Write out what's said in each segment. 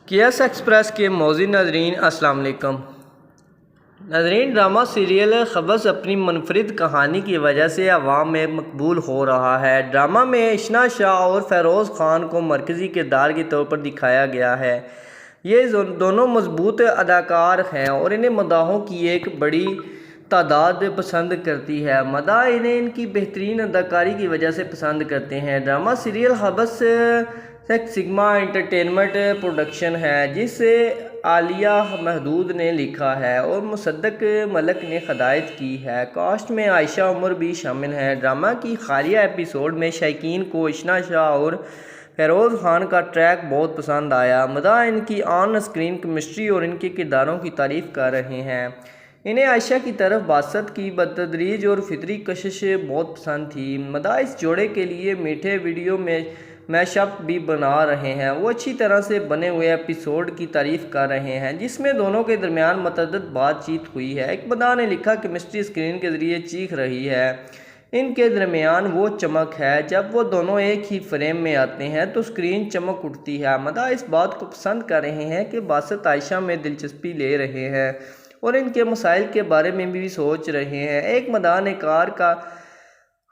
KS express के मौज़ूद नाज़रीन अस्सलाम वालेकुम। नाज़रीन, ड्रामा सीरियल ख़बस अपनी मुनफरिद कहानी की वजह से अवाम में मकबूल हो रहा है। ड्रामा में इशना शाह और फ़ेरोज़ ख़ान को मरकज़ी किरदार के तौर पर दिखाया गया है। ये दोनों मजबूत अदाकार हैं और इन्हें मदाहों की एक बड़ी तादाद पसंद करती है। मदाह इन्हें इनकी बेहतरीन अदाकारी की वजह से पसंद करते हैं। ड्रामा सीरियल ख़बस सिग्मा एंटरटेनमेंट प्रोडक्शन है, जिसे आलिया महदूद ने लिखा है और मुसद्दक मलक ने हदायत की है। कास्ट में आयशा उमर भी शामिल हैं। ड्रामा की खालिया एपिसोड में शायकीन को इशना शाह और फ़ेरोज़ ख़ान का ट्रैक बहुत पसंद आया। मदाह इनकी ऑन स्क्रीन केमिस्ट्री और इनके किरदारों की तारीफ़ कर रहे हैं। इन्हें आयशा की तरफ बासत की बतदरीज और फितरी कशिश बहुत पसंद थी। मदाह इस जोड़े के लिए मीठे वीडियो में मैशअप भी बना रहे हैं। वो अच्छी तरह से बने हुए एपिसोड की तारीफ़ कर रहे हैं, जिसमें दोनों के दरमियान मतअद्दद बातचीत हुई है। एक मदाह ने लिखा, केमिस्ट्री स्क्रीन के ज़रिए चीख रही है। इनके दरमियान वो चमक है, जब वो दोनों एक ही फ्रेम में आते हैं तो स्क्रीन चमक उठती है। मदाह इस बात को पसंद कर रहे हैं कि बासत आयशा में दिलचस्पी ले रहे हैं और इनके मसाइल के बारे में भी सोच रहे हैं। एक मदाह ने कार का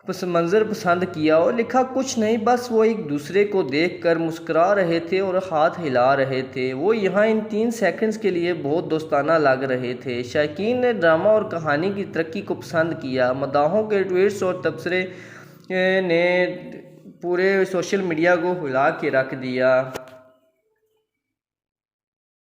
मंजर पसंद किया और लिखा, कुछ नहीं, बस वो एक दूसरे को देखकर मुस्कुरा रहे थे और हाथ हिला रहे थे। वो यहाँ इन 3 सेकंड्स के लिए बहुत दोस्ताना लग रहे थे। शायकीन ने ड्रामा और कहानी की तरक्की को पसंद किया। मदाहों के ट्वीट्स और तबसरे ने पूरे सोशल मीडिया को हिला के रख दिया।